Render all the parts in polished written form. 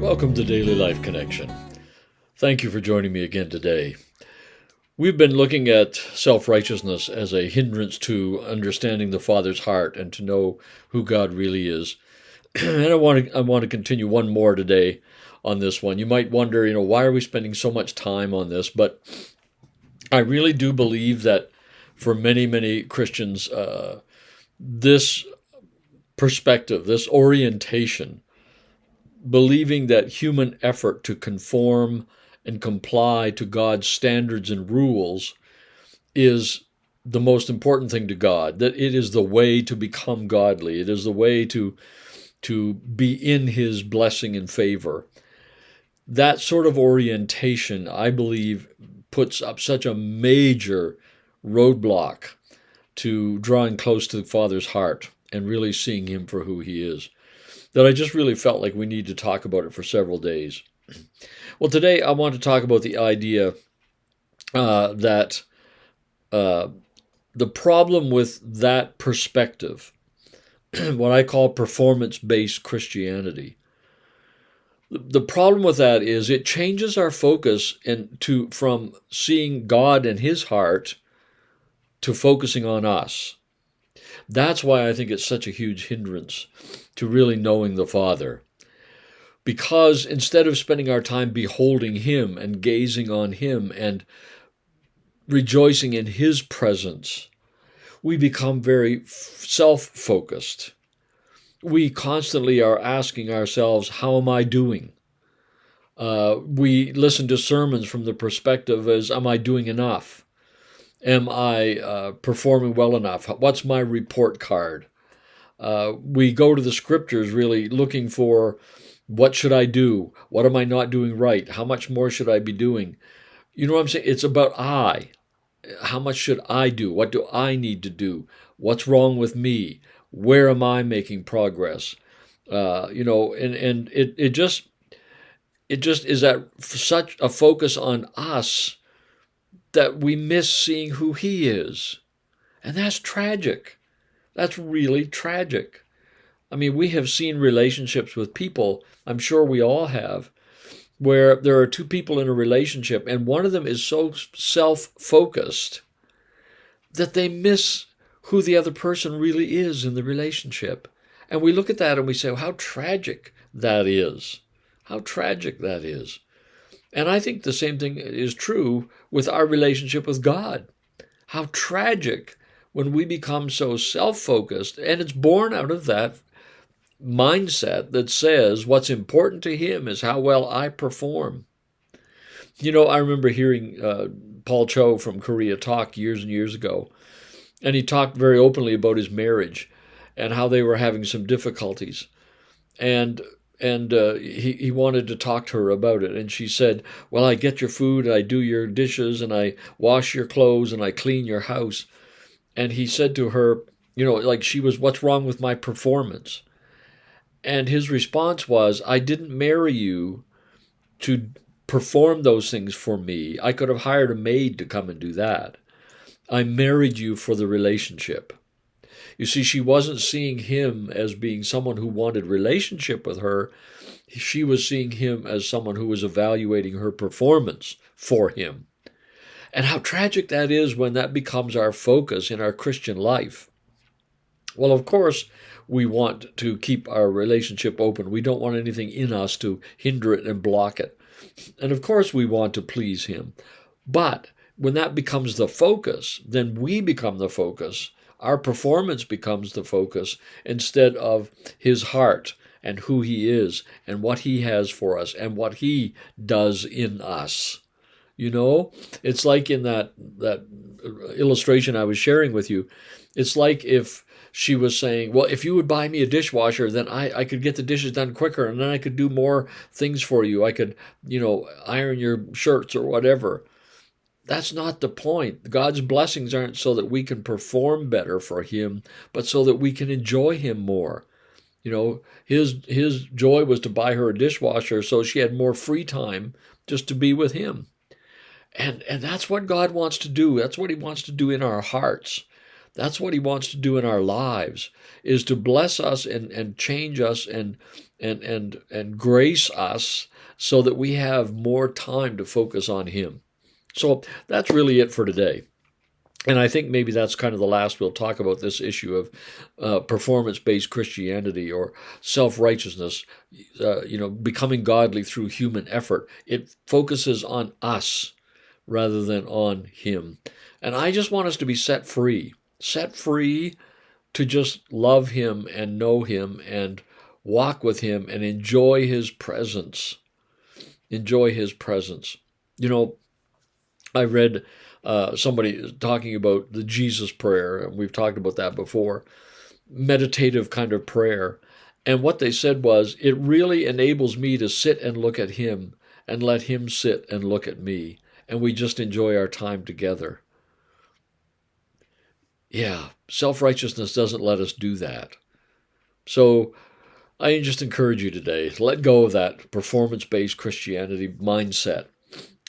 Welcome to Daily Life Connection. Thank you for joining me again today. We've been looking at self-righteousness as a hindrance to understanding the Father's heart and to know who God really is. And I want to continue one more today on this one. You might wonder, why are we spending so much time on this? But I really do believe that for many, many Christians, this perspective, this orientation, believing that human effort to conform and comply to God's standards and rules is the most important thing to God, that it is the way to become godly. It is the way to be in His blessing and favor. That sort of orientation, I believe, puts up such a major roadblock to drawing close to the Father's heart and really seeing Him for who He is, that I just really felt like we need to talk about it for several days. Well, today I want to talk about the idea that the problem with that perspective, what I call performance-based Christianity, the problem with that is it changes our focus from seeing God and His heart to focusing on us. That's why I think it's such a huge hindrance to really knowing the Father. Because instead of spending our time beholding Him and gazing on Him and rejoicing in His presence, we become very self-focused. We constantly are asking ourselves, how am I doing? We listen to sermons from the perspective as, am I doing enough? Am I performing well enough? What's my report card? We go to the scriptures really looking for, what should I do? What am I not doing right? How much more should I be doing? You know what I'm saying? It's about I. How much should I do? What do I need to do? What's wrong with me? Where am I making progress? And it just is that such a focus on us that we miss seeing who He is. And that's tragic. That's really tragic. I mean, we have seen relationships with people, I'm sure we all have, where there are two people in a relationship and one of them is so self-focused that they miss who the other person really is in the relationship. And we look at that and we say, well, how tragic that is. How tragic that is. And I think the same thing is true with our relationship with God. How tragic when we become so self-focused, and it's born out of that mindset that says what's important to Him is how well I perform. I remember hearing Paul Cho from Korea talk years and years ago, and he talked very openly about his marriage and how they were having some difficulties. And he wanted to talk to her about it. And she said, well, I get your food, and I do your dishes, and I wash your clothes, and I clean your house. And he said to her, like she was, what's wrong with my performance? And his response was, I didn't marry you to perform those things for me. I could have hired a maid to come and do that. I married you for the relationship. You see, she wasn't seeing him as being someone who wanted relationship with her. She was seeing him as someone who was evaluating her performance for him. And how tragic that is when that becomes our focus in our Christian life. Well, of course, we want to keep our relationship open. We don't want anything in us to hinder it and block it. And of course, we want to please Him. But when that becomes the focus, then we become the focus. Our performance becomes the focus instead of His heart and who He is and what He has for us and what He does in us. It's like in that illustration I was sharing with you. It's like if she was saying, well, if you would buy me a dishwasher, then I could get the dishes done quicker, and then I could do more things for you. I could, iron your shirts or whatever. That's not the point. God's blessings aren't so that we can perform better for Him, but so that we can enjoy Him more. His joy was to buy her a dishwasher so she had more free time just to be with Him. And that's what God wants to do. That's what He wants to do in our hearts. That's what he wants to do in our lives, is to bless us and change us and grace us so that we have more time to focus on him. So that's really it for today. And I think maybe that's kind of the last we'll talk about this issue of performance-based Christianity or self-righteousness, becoming godly through human effort. It focuses on us rather than on him. And I just want us to be set free to just love him and know him and walk with him and enjoy his presence. Enjoy his presence. I read somebody talking about the Jesus prayer, and we've talked about that before, meditative kind of prayer. And what they said was, it really enables me to sit and look at him and let him sit and look at me. And we just enjoy our time together. Yeah, self-righteousness doesn't let us do that. So I just encourage you today, let go of that performance-based Christianity mindset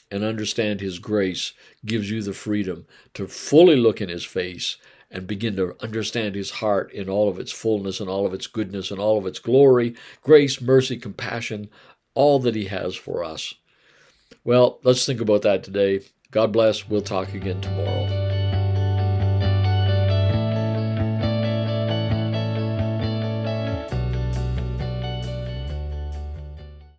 and understand his grace gives you the freedom to fully look in his face and begin to understand his heart in all of its fullness and all of its goodness and all of its glory, grace, mercy, compassion, all that he has for us. Well, let's think about that today. God bless. We'll talk again tomorrow.